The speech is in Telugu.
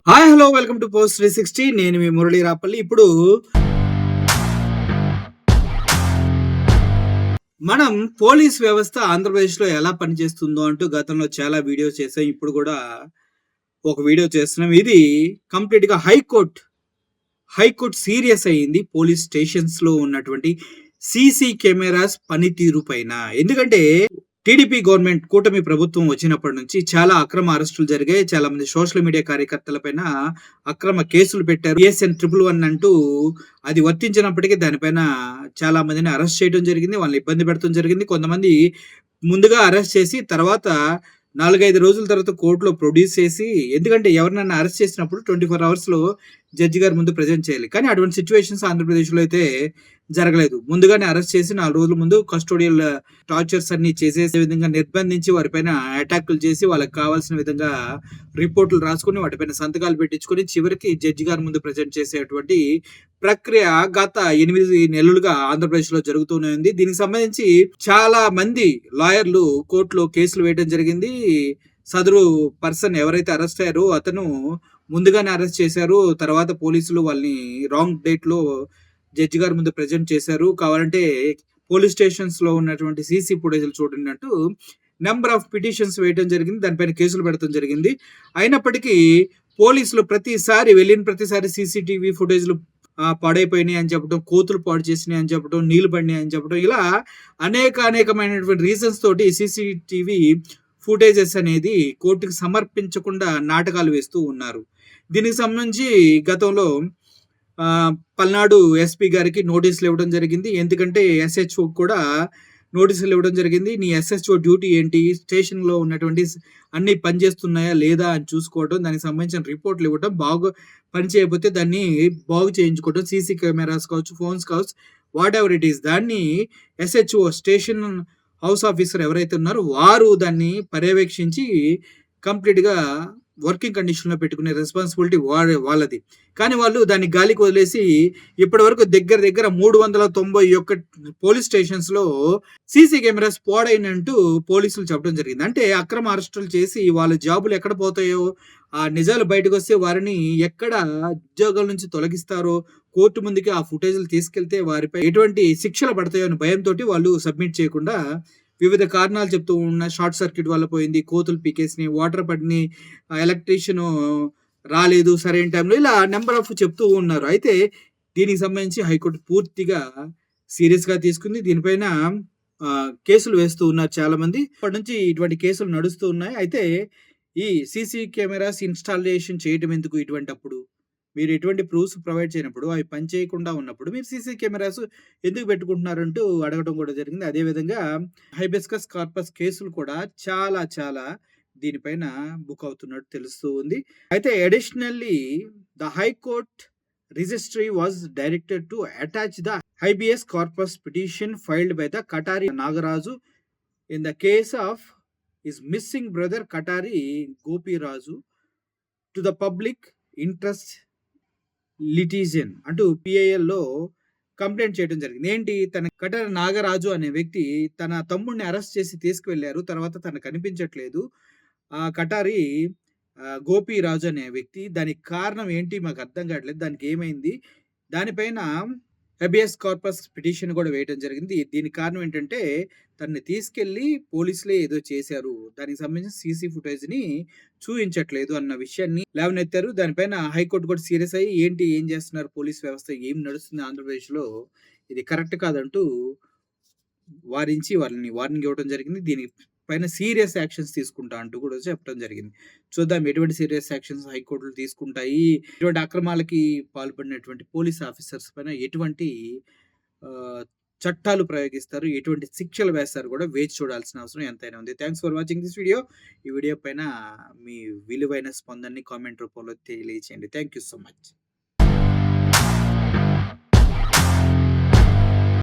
Hi hello welcome to post 360. నేను మీ మురళీ రాపల్లి. ఇప్పుడు మనం పోలీస్ వ్యవస్థ ఆంధ్రప్రదేశ్‌లో ఎలా పనిచేస్తుందో అంటూ గతంలో చాలా వీడియోస్ చేసాం. ఇప్పుడు కూడా ఒక వీడియో చేస్తున్నాం. ఇది కంప్లీట్‌గా హైకోర్ట్ సీరియస్ అయింది పోలీస్ స్టేషన్స్‌లో ఉన్నటువంటి సీసీ కెమెరాస్ పనితీరు పైన. ఎందుకంటే టీడీపీ గవర్నమెంట్ కూటమి ప్రభుత్వం వచ్చినప్పటి నుంచి చాలా అక్రమ అరెస్టులు జరిగాయి. చాలా మంది సోషల్ మీడియా కార్యకర్తల పైన అక్రమ కేసులు పెట్టారు. బిఎస్ఎన్ 111 అంటూ అది వర్తించినప్పటికీ దానిపైన చాలా మందిని అరెస్ట్ చేయడం జరిగింది. వాళ్ళని ఇబ్బంది పెట్టడం జరిగింది. కొంతమంది ముందుగా అరెస్ట్ చేసి తర్వాత 4, 5 రోజుల తర్వాత కోర్టులో ప్రొడ్యూస్ చేసి, ఎందుకంటే ఎవరినైనా అరెస్ట్ చేసినప్పుడు 24 అవర్స్‌లో జడ్జి గారి ముందు ప్రెజెంట్ చేయాలి. కానీ అటువంటి సిట్యుయేషన్స్ ఆంధ్రప్రదేశ్‌లో అయితే జరగలేదు. ముందుగానే అరెస్ట్ చేసి 4 రోజుల ముందు కస్టోడియల్ టార్చర్స్ అన్ని చేసేసే విధంగా నిర్బంధించి వారిపైన అటాకులు చేసి వాళ్ళకి కావాల్సిన విధంగా రిపోర్టులు రాసుకొని వాటిపైన సంతకాలు పెట్టించుకొని చివరికి జడ్జి గారి ముందు ప్రెజెంట్ చేసేటువంటి ప్రక్రియ గత 8 నెలలుగా ఆంధ్రప్రదేశ్‌లో జరుగుతూనే ఉంది. దీనికి సంబంధించి చాలా మంది లాయర్లు కోర్టులో కేసులు వేయడం జరిగింది. సదరు పర్సన్ ఎవరైతే అరెస్ట్ అయ్యారో అతను ముందుగానే అరెస్ట్ చేశారు. తర్వాత పోలీసులు వాళ్ళని రాంగ్ డేట్‌లో జడ్జి గారి ముందు ప్రెజెంట్ చేశారు. కావాలంటే పోలీస్ స్టేషన్స్‌లో ఉన్నటువంటి సీసీ ఫుటేజ్‌లు చూడండి అంటూ నంబర్ ఆఫ్ పిటిషన్స్ వేయడం జరిగింది. దానిపైన కేసులు పెడతం జరిగింది. అయినప్పటికీ పోలీసులు వెళ్ళిన ప్రతిసారి సీసీటీవీ ఫుటేజ్‌లు పాడైపోయినాయి అని చెప్పడం, కోతులు పాడు చేసినాయి అని చెప్పడం, నీళ్లు పడినాయి అని చెప్పడం, ఇలా అనేకమైనటువంటి రీజన్స్ తోటి సీసీటీవీ ఫుటేజెస్ అనేది కోర్టుకి సమర్పించకుండా నాటకాలు వేస్తూ ఉన్నారు. దీనికి సంబంధించి గతంలో పల్నాడు ఎస్పీ గారికి నోటీసులు ఇవ్వడం జరిగింది. ఎందుకంటే ఎస్హెచ్ఓ కూడా నోటీసులు ఇవ్వడం జరిగింది. నీ ఎస్హెచ్ఓ డ్యూటీ ఏంటి, స్టేషన్‌లో ఉన్నటువంటి అన్ని పనిచేస్తున్నాయా లేదా అని చూసుకోవడం, దానికి సంబంధించిన రిపోర్ట్లు ఇవ్వడం, పని చేయకపోతే దాన్ని బాగు చేయించుకోవడం, సీసీ కెమెరాస్ కావచ్చు, ఫోన్స్ కావచ్చు, వాట్ ఎవర్ ఇట్ ఈస్, దాన్ని ఎస్హెచ్ఓ స్టేషన్ హౌస్ ఆఫీసర్ ఎవరైతే ఉన్నారో వారు దాన్ని పర్యవేక్షించి కంప్లీట్‌గా వర్కింగ్ కండిషన్‌లో పెట్టుకునే రెస్పాన్సిబిలిటీ వాళ్ళది. కానీ వాళ్ళు దాన్ని గాలికి వదిలేసి ఇప్పటివరకు దగ్గర 391 పోలీస్ స్టేషన్స్‌లో సీసీ కెమెరాస్ పాడైనంటూ పోలీసులు చెప్పడం జరిగింది. అంటే అక్రమ అరెస్టులు చేసి వాళ్ళ జాబులు ఎక్కడ పోతాయో, ఆ నిజాలు బయటకొస్తే వారిని ఎక్కడ ఉద్యోగాల నుంచి తొలగిస్తారో, కోర్టు ముందుకి ఆ ఫుటేజ్‌లు తీసుకెళ్తే వారిపై ఎటువంటి శిక్షలు పడతాయో అనే భయంతోటి వాళ్ళు సబ్మిట్ చేయకుండా వివిధ కారణాలు చెప్తూ ఉన్న, షార్ట్ సర్క్యూట్ వల్ల పోయింది, కోతులు పీకేసినాయి, వాటర్ పడినాయి, ఎలక్ట్రీషియన్ రాలేదు సరైన టైంలో, ఇలా నెంబర్ ఆఫ్ చెప్తూ ఉన్నారు. అయితే దీనికి సంబంధించి హైకోర్టు పూర్తిగా సీరియస్‌గా తీసుకుంది. దీనిపైన కేసులు వేస్తూ ఉన్నారు చాలామంది. ఇప్పటి నుంచి ఇటువంటి కేసులు నడుస్తూ ఉన్నాయి. అయితే ఈ సీసీ కెమెరాస్ ఇన్‌స్టాలేషన్ చేయడం ఎందుకు ఇటువంటప్పుడు? మీరు ఎటువంటి ప్రూఫ్స్ ప్రొవైడ్ చేయనప్పుడు, అవి పని చేయకుండా ఉన్నప్పుడు మీరు సీసీ కెమెరాస్ ఎందుకు పెట్టుకుంటున్నారంటూ అడగడం కూడా జరిగింది. అదేవిధంగా హైబిస్కస్ కార్పస్ కేసులు కూడా చాలా దీనిపైన బుక్ అవుతున్నట్టు తెలుస్తూ ఉంది. అయితే additionally the high court registry was directed to attach the habeas corpus petition filed by the Katari Nagaraju in the case of his missing brother Katari Gopiraju to the public interest litigation అంటూ పిఐఎల్‌లో కంప్లెయింట్ చేయడం జరిగింది. ఏంటి, తన కటారి నాగరాజు అనే వ్యక్తి తన తమ్ముడిని అరెస్ట్ చేసి తీసుకువెళ్లారు. తర్వాత తను కనిపించట్లేదు. ఆ కటారి గోపిరాజు అనే వ్యక్తి, దానికి కారణం ఏంటి మాకు అర్థం కావట్లేదు, దానికి ఏమైంది, దానిపైన హెబియస్ కార్పస్ పిటిషన్ కూడా వేయడం జరిగింది. దీనికి కారణం ఏంటంటే తనని తీసుకెళ్లి పోలీసులే ఏదో చేశారు, దానికి సంబంధించిన సీసీ ఫుటేజ్‌ని చూయించట్లేదు అన్న విషయాన్ని లేవనెత్తారు. దానిపైన హైకోర్టు కూడా సీరియస్ అయ్యి ఏం చేస్తున్నారు పోలీస్ వ్యవస్థ, ఏం నడుస్తుంది ఆంధ్రప్రదేశ్‌లో, ఇది కరెక్ట్ కాదంటూ వారించి వాళ్ళని వార్నింగ్ ఇవ్వడం జరిగింది. దీని పైన సీరియస్ యాక్షన్స్ తీసుకుంటా అంటూ కూడా చెప్పడం జరిగింది. చూద్దాం ఎటువంటి సీరియస్ యాక్షన్స్ హైకోర్టులు తీసుకుంటాయి, ఇటువంటి అక్రమాలకి పాల్పడినటువంటి పోలీస్ ఆఫీసర్స్ పైన ఎటువంటి చట్టాలు ప్రయోగిస్తారు, ఎటువంటి శిక్షలు వేస్తారు కూడా వేచి చూడాల్సిన అవసరం ఎంతైనా ఉంది. Thanks for watching this video. ఈ వీడియో పైన మీ విలువైన స్పందనని కామెంట్ రూపంలో తెలియచేయండి. Thank you so much.